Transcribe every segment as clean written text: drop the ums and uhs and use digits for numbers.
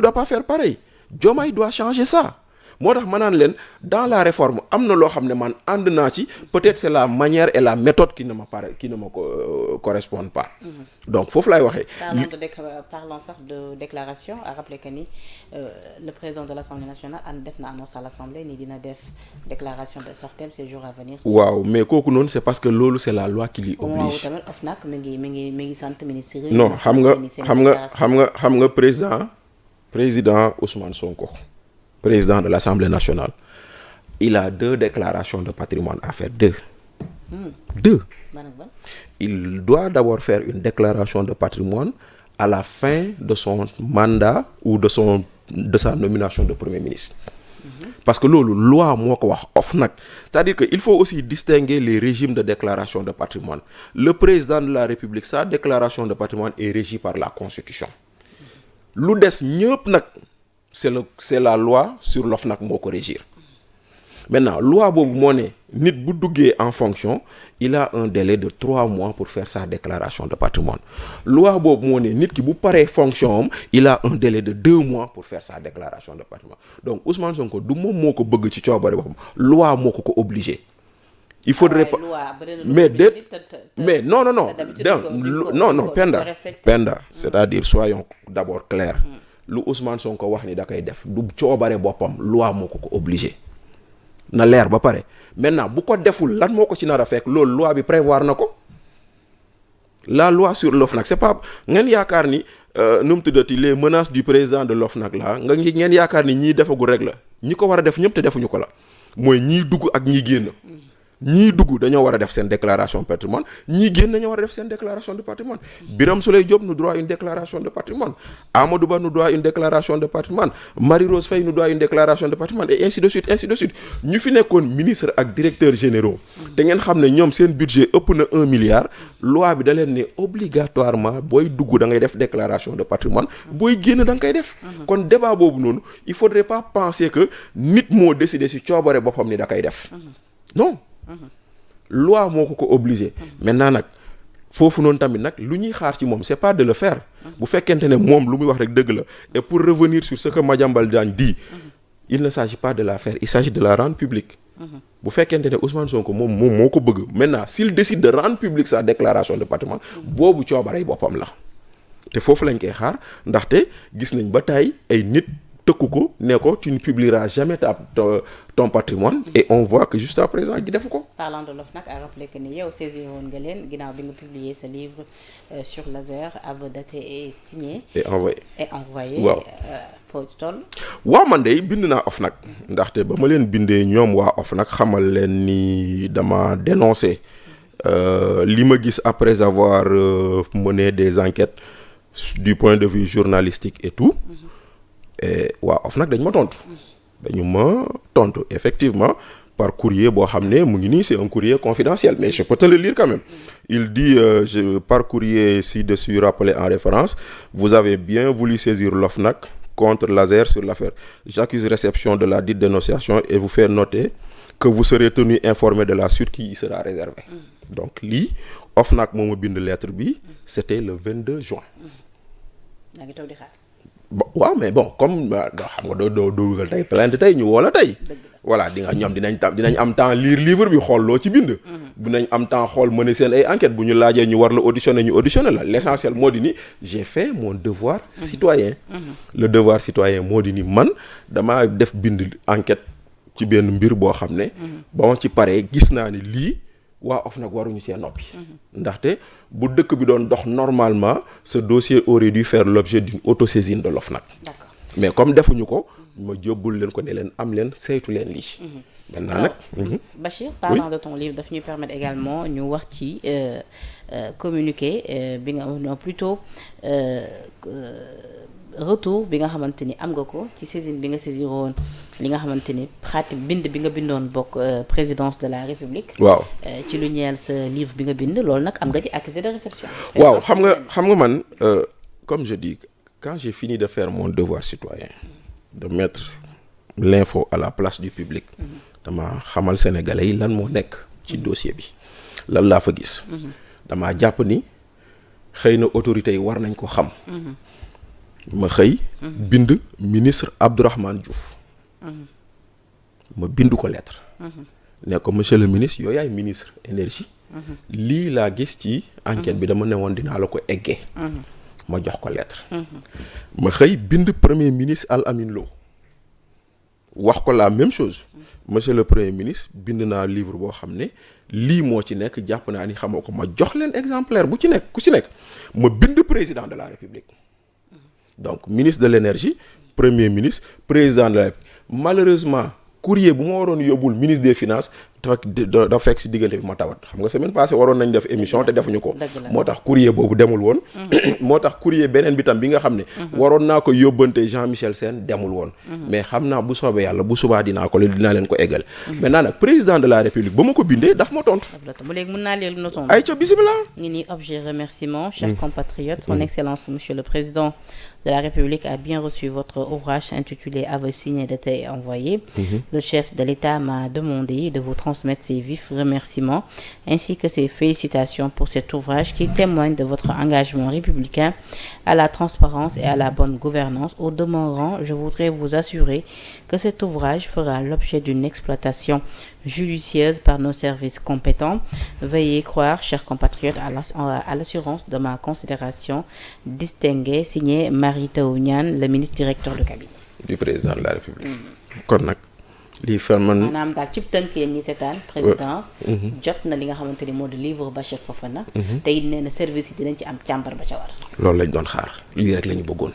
doit pas faire pareil. Diomaye doit changer ça. moo tax ma naan leen dans la réforme am na loo xam ne man ànd naa ci peut-être c'est la manière et la méthode qui ne me correspondent pas. Donc foofu laay waxee. Parlons sax de déclaration à rappeler que ni le président de l'Assemblée nationale def na annonce à l'Assemblée ni dina def déclaration de sortie ces jours à venir. waaw mais kooku noonu c'est parce que loolu c'est la loi qui l'y oblige. waaw tamit OFNAC mi ngi sant ministre yi. non xam nga président Ousmane Sonko. Président de l'Assemblée nationale, il a 2 déclarations de patrimoine à faire. 2. Il doit d'abord faire une déclaration de patrimoine à la fin de son mandat ou de sa nomination de Premier ministre. Parce que loolu loi moo ko wax OFNAC. C'est-à-dire que il faut aussi distinguer les régimes de déclaration de patrimoine. Le président de la République, sa déclaration de patrimoine est régie par la Constitution. Lu des ñëpp nag c'est la loi sur l'OFNAC moo ko régir. Maintenant loi boobu moo ne nit bu duggee en fonction il a un délai de 3 mois pour faire sa déclaration de patrimoine. Loi boobu moo ne nit ki bu paree fonction am il a un délai de 2 mois pour faire sa déclaration de patrimoine. Donc Ousmane Sonko du moom moo ko bëgg ci coobare boppam loi moo ko obligé. Il faudrait pas mais non Penda c'est-à-dire soyons d'abord clairs. Lu Ousmane Sonko wax ni da koy def du coobare boppam loi moo ko obligé na leer ba pare maintenant bu ko deful lan moo ko ci nar a fekk loolu loi bi prévoir na ko. La loi sur l'OFNAC c'est pas ngeen yaakaar ni nu mu tuddati les menaces du président de l'OFNAC là ngeen yaakaar ni ñii defagul rek la ñi ko war a def ñëpp te defuñu ko la mooy ñii dugg ak ñii génn. ñii dugg dañoo war a def seen déclaration de patrimoine ñii génn dañoo war a def seen déclaration de patrimoine. Birame Souleye Diop nous doit une déclaration de patrimoine. Amadou Ba nous doit une déclaration de patrimoine. Marie-Rose Faye nous doit une déclaration de patrimoine et ainsi de suite ñu fi nekkoon ministre ak directeur généraux. te ngeen xam ne ñoom seen budget ëpp na 1 milliard. loi bi da leen ne obligatoirement booy dugg da ngay def déclaration de patrimoine booy génn da nga koy def. kon débat boobu noonu il faudrait pas penser que nit moo décider ci coobare boppam ni da koy def. non. Loi moo ko obligé. Maintenant nag foofu noonu tamit nag lu ñuy xaar ci moom c'est pas de le faire. bu fekkente ne moom lu muy wax rek dëgg la et pour revenir sur ce que Madiambal Diagne dit il ne s'agit pas de la faire il s'agit de la rendre publique. bu fekkente ne Ousmane Sonko moom moo ko bëgg maintenant s'il décide de rendre publique sa déclaration de patrimoine boobu coobarey boppam la te foofu lañ koy xaar ndaxte gis nañ ba tey ay nit. tëkku ko ne ko tu ne publieras jamais ton patrimoine et on voit que juste à présent gi defu ko. Parlant de l'OFNAC à rappeler que ni yow saisir woon nga leen ginnaaw bi nga publier ce livre sur laser aveu daté et signé. et envoyé. waaw foo ci toll. waaw man de bind naa OFNAC ndaxte ba ma leen bindee ñoom waa OFNAC xamal leen ni dama dénoncé li ma gis après avoir mené des enquêtes du point de vue journalistique et tout. waa OFNAC dañu ma tontu effectivement par courrier boo xam ne mu ngi nii c'est un courrier confidentiel mais je peux te le lire quand même il dit par courrier ci-dessus rappelé en référence vous avez bien voulu saisir l'OFNAC contre Laser sur l'affaire j'accuse réception de la dite dénonciation et vous faire noter que vous serez tenu informé de la suite qui y sera réservée. Donc lii OFNAC moo ma bind lettre bi c'était le 22 juin. yaa ngi toog di xaar. waaw mais bon comme xam nga doo dugal tey plainte tey ñu woo la tey. voilà ñoom dinañ am temps lire livre bi xool loo ci bind. dinañ am temps xool mener seen ay enquête bu ñu laajee ñu war la auditionner ñu auditionner la l'essentiel moo di ni j'ai fait mon devoir citoyen. Le devoir citoyen moo di ni man damaa def bind enquête ci benn mbir boo xam ne. ba ma ci paree gis naa ni lii. waa OFNAC waruñu see noppi. ndaxte bu dëkk bi doon dox normalement ce dossier aurait dû faire l'objet d'une autosaisine de l'OFNAC. D'accord. Mais comme defuñu ko ma jóbbul leen ko ne leen am leen saytu leen lii. maintenant nag. Bachir parlant de ton livre daf ñuy permettre également ñu wax ci communiquer bi nga non plutôt retour bi nga xamante ni am nga ko ci saisine bi nga saisiroon li nga xamante ni bind bi nga bindoon bokk présidence de la République. waaw ci lu ñeel sa livre bi nga bind loolu nag am nga ci accusé de réception. waaw xam nga man comme je dis quand j'ai fini de faire mon devoir citoyen de mettre l'info à la place du public. dama xamal sénégalais yi lan moo nekk ci dossier bi lan laa fa gis. dama jàpp ni xëy na autorités yi war nañ ko xam. ma xëy bind ministre Abdourahmane Diouf ma bind ko lettre ne ko monsieur le ministre yow yaay ministre énergie lii laa gis ci enquête bi dama ne woon dinaa la ko eggee ma jox ko lettre ma xëy bind premier ministre Al Amin Lo wax ko la même chose monsieur le premier ministre bind naa livre boo xam ne lii moo ci nekk jàpp naa ni xamoo ko ma jox leen exemplaire bu ci nekk ku ci nekk ma bind président de la république donc ministre de l'énergie premier ministre président de la république malheureusement courrier bu ma waroon yóbbul ministre des finances dafa fekk si diggante bi ma tawat xam nga semaine passée waroon nañ def émission te defuñu ko moo tax courrier boobu demul woon moo tax courrier beneen bi tam bi nga xam ne waroon naa ko yóbbante Jean-Michel Sène demul woon mais xam naa bu soobee yàlla bu subaa dinaa leen ko eggal maintenant nag président de la république ba ma ko bindee daf ma tontu ba léegi mën naa lire le noton ay ca bismillah ngi ni objet remerciement chers compatriotes son excellence monsieur le président de la République a bien reçu votre ouvrage intitulé Aveu signé daté et envoyé. Le chef de l'État m'a demandé de vous transmettre ses vifs remerciements ainsi que ses félicitations pour cet ouvrage qui témoigne de votre engagement républicain à la transparence et à la bonne gouvernance. Au demeurant, je voudrais vous assurer que cet ouvrage fera l'objet d'une exploitation judicieuse par nos services compétents. Veuillez croire, chers compatriotes, à l'assurance de ma considération distinguée, signé Mary Teuw Niane, le ministre directeur de cabinet du président de la République. kon nag lii maanaam daal cib tënk yéen ñi seetaan président jot na li nga xamante ni moo di livre Bachir Fofana te it nee na service yi dinañ ci am càmbar ba ca war. loolu lañ doon xaar lii rek la ñu bëggoon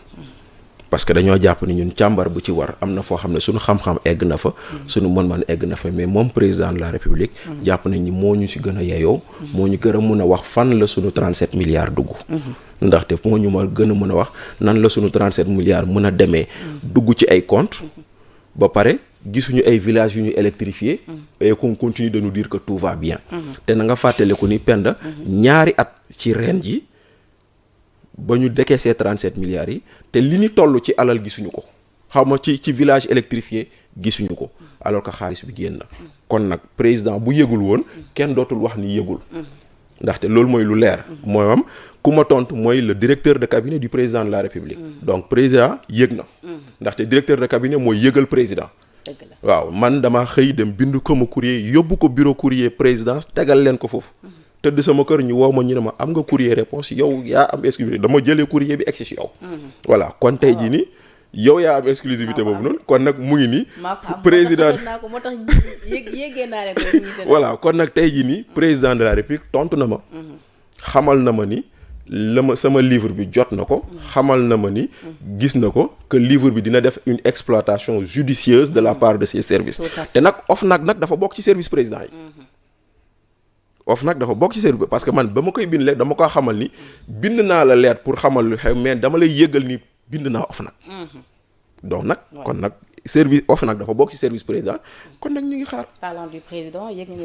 parce que dañoo jàpp ni ñun càmbar bu ci war am na foo xam ne suñu xam-xam egg na fa suñu mën-mën egg na fa mais moom président de la république jàpp nañ ni moo ñu si gën a yeyoo moo ñu gën a mun a wax fan la suñu 37 milliards dugg ndaxte moo ñu ma gën a mën a wax nan la suñu 37 milliards mën a demee dugg ci ay compte ba pare gisuñu ay villages yu ñu électrifié et qu'on continue de nous dire que tout va bien te na nga fàttaliku ni Penda ñaari at ci ren ji ba ñu décaissé 37 milliards yi te li ñu toll ci alal gisuñu ko xaw ma ci village électrifié gisuñu ko alors que xaalis bi génn na kon nag président bu yëgul woon kenn dootul wax ni yëgul ndaxte loolu mooy lu leer mooy am ku ma tontu mooy le directeur de cabinet du président de la république donc président yëg na ndaxte directeur de cabinet mooy yëgal président waaw man dama xëy dem bind ko ma courrier yóbbu ko bureau courrier présidence tegal leen ko foofu tëdd sama kër ñu woo ma ñu ne ma am nga courrier réponse yow yaa am exclusivité dama jëlee courrier bi egsi si yow voilà kon tey jii nii yow yaa am exclusivité boobu noonu kon nag mu ngi nii président voilà kon nag tey jii nii président de la république tontu na ma xamal na ma ni sama livre bi jot na ko xamal na ma ni gis na ko que livre bi dina def une exploitation judicieuse de la part de ses services te nag OFNAC nag dafa bokk ci service président yi OFNAC dafa bokk ci service parce que man ba ma koy bind léegi dama ko xamal ni bind naa la lettre pour xamal lu xew mais dama lay yëgal ni bind naa OFNAC donc nag kon nag service OFNAC dafa bokk ci service président kon nag ñu ngi xaar. Parlant du président yëg nga